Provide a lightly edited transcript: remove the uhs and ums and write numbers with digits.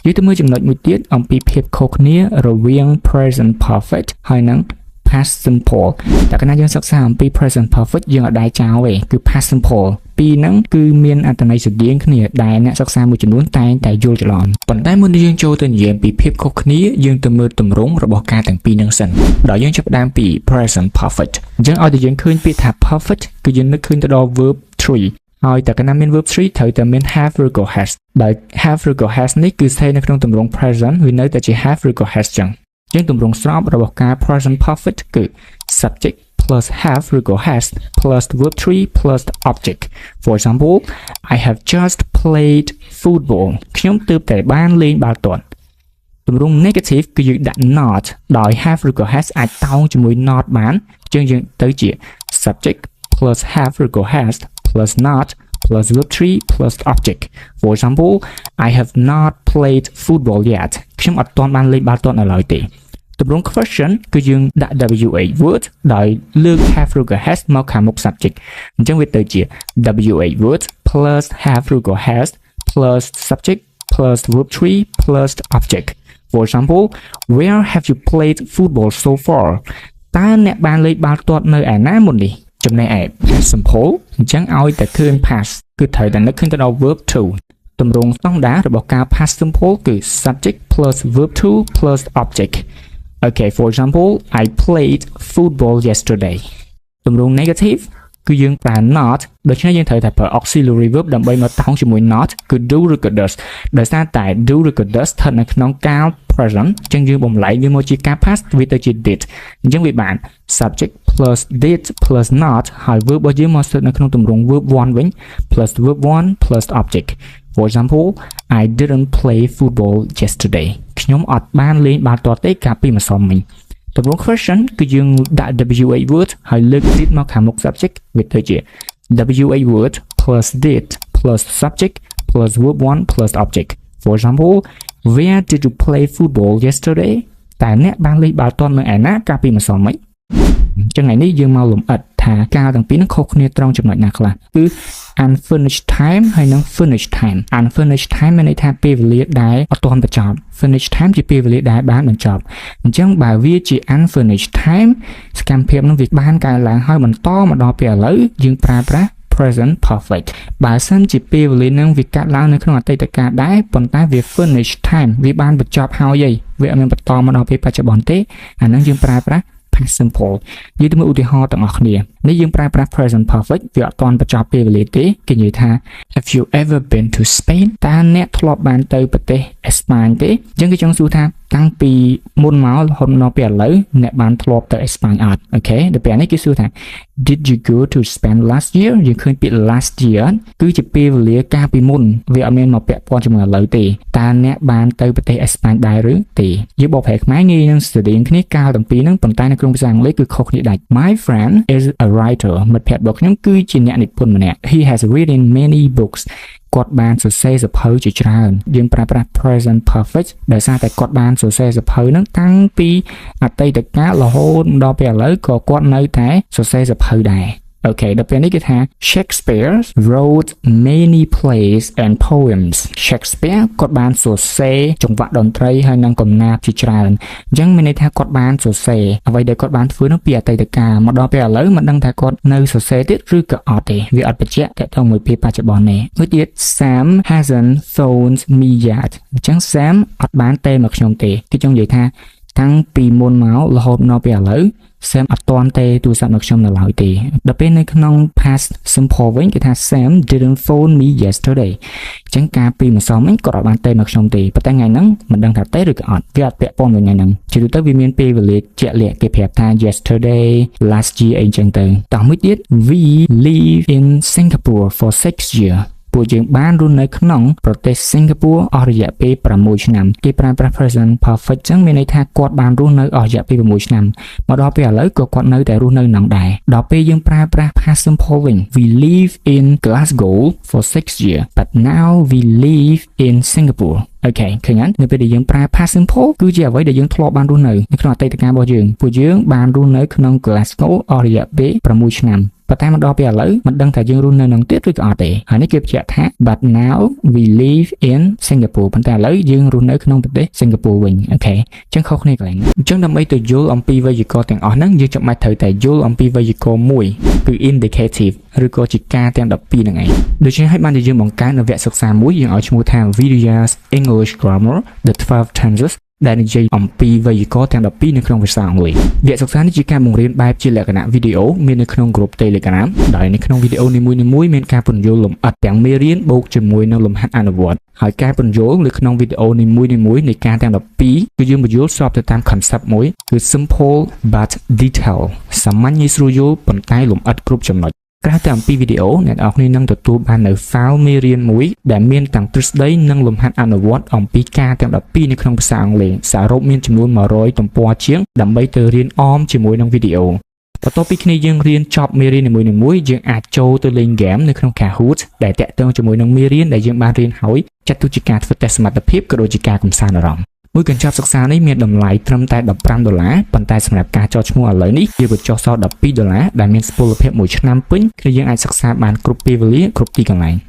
យើងទៅមើលចំណុចមួយទៀតអំពីភាពខុសគ្នារវាង present perfect ហើយនិង past simple តែកាលណាយើងសិក្សាអំពី present perfect យើងអត់ដែរចោលទេគឺ past simple ពីរហ្នឹងគឺមានអត្ថន័យស្រដៀងគ្នាដែលអ្នកសិក្សាមួយចំនួនតែងតែយល់ច្រឡំប៉ុន្តែមុននឹងយើងចូលទៅនិយាយពីភាពខុសគ្នាយើងទៅមើលទម្រង់របស់ការទាំងពីរហ្នឹងសិនដល់យើងចាប់ផ្ដើមពី present perfect អញ្ចឹងឲ្យតែយើងឃើញពាក្យថា perfect គឺយើងនឹកឃើញទៅដល់ verb 3ហើយតែកាលណាមាន verb 3ត្រូវតែមាន have ឬក៏ has ដែល have ឬក៏ has នេះគឺស្ថិតនៅក្នុងទម្រង់ present វានៅតែជា have ឬក៏ has ចឹងយើងទម្រង់ស្របរបស់ការ present perfect គឺ subject plus have ឬក៏ has plus verb 3 plus the object. For example, I have just played football. ខ្ញុំទើបតែបានលេងបាល់ទាត់ទម្រង់ negative គឺយើងដាក់ not ដោយ have ឬក៏ has អាចតោងជាមួយ not បានអញ្ចឹងយើងទៅជា subject plus have ឬក៏ has plus not plus verb 3 plus the object. For example, I have not played football yet. ខ្ញុំអត់ទាន់បានលេងបាល់ទាត់នៅឡើយទេទម្រង់ question គឺយើងដាក់ WH word ដោយលើក have ឬក៏ has មកខាងមុខ subject អញ្ចឹងវាទៅជា WH word plus have ឬក៏ has plus subject plus verb 3 plus the object. For example, where have you played football so far? តើអ្នកបានលេងបាល់ទាត់នៅឯណាមុននេះចំណែកឯ past simple អញ្ចឹងឲ្យតែឃើញ past គឺត្រូវតែនឹកឃើញទៅដល់ verb 2ទម្រង់ស្តង់ដាររបស់ការ past simple គឺ subject plus verb 2 plus object. Okay, for example, I played football yesterday. ទម្រង់ negative គឺយើងប្រើ not ដូច្នេះយើងត្រូវតែប្រើ auxiliary verb ដើម្បីមកតោងជាមួយ not គឺ do ឬក៏ does ដោយសារតែ do ឬក៏ does ស្ថិតនៅក្នុងកាល present អញ្ចឹងយើងបំលែងវាមកជាការ past វាទៅជា did អញ្ចឹងវាបាន subject plus did plus not ហើយ verb របស់យើងមកស្ថិតនៅក្នុងទម្រង់ verb 1 វិញ plus verb 1 plus object. For example, I didn't play football yesterday. ខ្ញុំអត់បានលេងបាល់ទាត់ទេកាលពីម្សិលមិញទម្រង់ question គឺយើងដាក់ WH word ហើយលើក did មកខាងមុខ subject វាទៅជា WH word plus did plus subject plus verb 1 plus object. For example, where did you play football yesterday? តើអ្នកបានលេងបាល់ទាត់នៅឯណាកាលពីម្សិលមិញអញ្ចឹងថ្ងៃនេះយើងមកលម្អិតថាការទាំងពីរនឹងខុសគ្នាត្រង់ចំណុចណាខ្លះគឺ unfinished time ហើយនិង finished time. Unfinished time មានន័យថាពេលវេលាដែលអត់ទាន់បញ្ចប់ finished time ជាពេលវេលាដែលបានបញ្ចប់អញ្ចឹងបើវាជា unfinished time សកម្មភាពនឹងវាបានកើនឡើងហើយបន្តមកដល់ពេលឥឡូវយើងប្រើប្រាស់ present perfect បើសិនជាពេលវេលានឹងវាកាត់ឡើងនៅក្នុងអតីតកាលដែរប៉ុន្តែវា finish time វាបានបញ្ចប់ហើយវាអត់មានបន្តមកដល់ពេលបច្ចុប្បន្នទេអានឹងយើងប្រើប្រាស់ past simple យើងទៅមើលឧទាហរណ៍ទាំងអស់គ្នានេះយើងប្រើប្រាស់ present perfect វាអត់ទាន់បញ្ចប់ពេលវេលាទេគេនិយាយថា Have you ever been to Spain តើអ្នកធ្លាប់បានទៅប្រទេសអេស្ប៉ាញទេអញ្ចឹងគេចង់សួរថាតាំងពីមុនមករហូតដល់ពេលឥឡូវអ្នកបានធ្លាប់ទៅអេស្ប៉ាញអត់អូខេដល់ពេលនេះគេសួរថា Did you go to Spain last year យើងឃើញពាក្យ last year គឺជាពេលវេលាកាលពីមុនវាអត់មានមកពាក់ព័ន្ធជាមួយឥឡូវទេតើអ្នកបានទៅប្រទេសអេស្ប៉ាញដែរឬទេយើងបកប្រែខ្មែរងាយនឹងស្តីងគ្នាកាលទាំងពីរហ្នឹងប៉ុន្តែនៅក្នុងភាសាអង់គ្លេសគឺខុសគ្នាដាច់ My friend is a writer មិត្តភក្តិរបស់ខ្ញុំគឺជាអ្នកនិពន្ធម្នាក់ He has written many books គាត់បានសរសេរសៀវភៅជាច្រើនយើងប្រើប្រាស់ present perfect ដោយសារតែគាត់បានសរសេរសៀវភៅហ្នឹងតាំងពីអតីតកាលរហូតដល់ពេលឥឡូវក៏គាត់នៅតែសរសេរសៀវភៅដែរអូខេដល់ពេលនេះគេថា Shakespeare wrote many plays and poems Shakespeare គាត់បានសរសេរចង្វាក់តន្ត្រីហើយនិងកំណាព្យជាច្រើនអញ្ចឹងមានន័យថាគាត់បានសរសេរអ្វីដែលគាត់បានធ្វើនោះពីអតីតកាលមកដល់ពេលឥឡូវមិនដឹងថាគាត់នៅសរសេរទៀតឬក៏អត់ទេវាអត់បញ្ជាក់តើទៅមួយពេលបច្ចុប្បន្នទេមួយទៀត Sam hasn't phoned me yet អញ្ចឹង Sam អត់បានទេមកខ្ញុំទេគឺចង់និយាយថាតាំងពីមុនមករហូតដល់ពេលឥឡូវSam អត់ទាន់ទេទូរស័ព្ទមកខ្ញុំនៅឡើយទេដល់ពេលនៅក្នុង past simple វិញគេថា Sam didn't phone me yesterday អញ្ចឹងកាលពីម្សិលមិញគាត់អត់បានទេមកខ្ញុំទេប៉ុន្តែថ្ងៃហ្នឹងមិនដឹងថាទេឬក៏អត់វាអត់ពាក់ព័ន្ធនឹងថ្ងៃហ្នឹងជាទូទៅវាមានពេលវេលាជាក់លាក់គេប្រាប់ថា yesterday last year អីចឹងទៅតោះមួយទៀត we live in Singapore for 6 yearsពួកយើងបានរស់នៅក្នុងប្រទេសសិង្ហបុរីអស់រយៈពេល6ឆ្នាំគេប្រើប្រាស់ present perfect ចឹងមានន័យថាគាត់បានរស់នៅអស់រយៈពេល6ឆ្នាំមកដល់ពេលឥឡូវក៏គាត់នៅតែរស់នៅនឹងដែរដល់ពេលយើងប្រើប្រាស់ past simple វិញ we live in Glasgow for 6 years but now we live in Singapore អូខេឃើញអត់នៅពេលដែលយើងប្រើ past simple គឺជាអ្វីដែលយើងធ្លាប់បានរស់នៅក្នុងអតីតកាលរបស់យើងពួកយើងបានរស់នៅក្នុង Glasgow អស់រយៈពេល6ឆ្នាំ ប៉ុន្តែមកដល់ពេលឥឡូវមិនដឹងថាយើងរស់នៅនឹងទៀតឬក៏អត់ទេហើយនេះគេបញ្ជាក់ថា but now we live in Singapore ប៉ុន្តែឥឡូវយើងរស់នៅក្នុងប្រទេសសិង្ហបុរីវិញអូខេអញ្ចឹងខុសគ្នាកន្លែងនេះអញ្ចឹងដើម្បីទៅយល់អំពីវេយ្យាករណ៍ទាំងអស់ហ្នឹងយើងចាំបាច់ត្រូវតែយល់អំពីវេយ្យាករណ៍មួយគឺ indicative ឬក៏ជាការទាំង12ហ្នឹងឯងដូច្នេះហើយបានជាយើងបង្កើតនៅវគ្គសិក្សាមួយយើងឲ្យឈ្មោះថា Vidya's English Grammar the 12 tenses ដែលនិយាយអំពីវេយ្យាករណ៍ទាំង12នៅក្នុងភាសាអង់គ្លេសវគ្គសិក្សានេះជាការបង្រៀនបែបជាលក្ខណៈវីដេអូមាននៅក្នុងក្រុម Telegram ដោយនៅក្នុងវីដេអូនីមួយៗមានការពន្យល់លម្អិតទាំងមេរៀនបូកជាមួយនឹងលំហាត់អនុវត្តហើយការពន្យល់នៅក្នុងវីដេអូនីមួយៗនៃការទាំង12គឺយើងបញ្យល់ស្របទៅតាម concept មួយគឺ simple but detail សាមញ្ញងាយស្រួលយល់ប៉ុន្តែលម្អិតគ្រប់ចំណុចក្រៅពីអំពីវីដេអូអ្នកនរគ្នានឹងទទួលបាននៅ file មេរៀនមួយដែលមានទាំងទ្រឹស្ដីនិងលំហាត់អនុវត្តអំពីការទាំង12នៅក្នុងភាសាអង់គ្លេសសរុបមានចំនួន100ទំព័រជាងដើម្បីទៅរៀនអមជាមួយនឹងវីដេអូបន្ទាប់ពីគ្នាយើងរៀនចប់មេរៀននីមួយៗយើងអាចចូលទៅលេងហ្គេមនៅក្នុង Kahoot ដែលតាក់ទងជាមួយនឹងមេរៀនដែលយើងបានរៀនហើយចាត់ទុកជាការធ្វើតេស្តសមត្ថភាពក៏ដូចជាការកំសាន្តអារម្មណ៍មួយកញ្ចប់សិក្សានេះមានតម្លៃត្រឹមតែ$15ប៉ុន្តែសម្រាប់ការចោះឈ្មោះឥឡូវនេះវាបញ្ចុះសល់$12ដែលមានសុពលភាព1ឆ្នាំពេញគឺយើងអាចសិក្សាបានគ្រប់ពេលវេលាគ្រប់ទីកន្លែង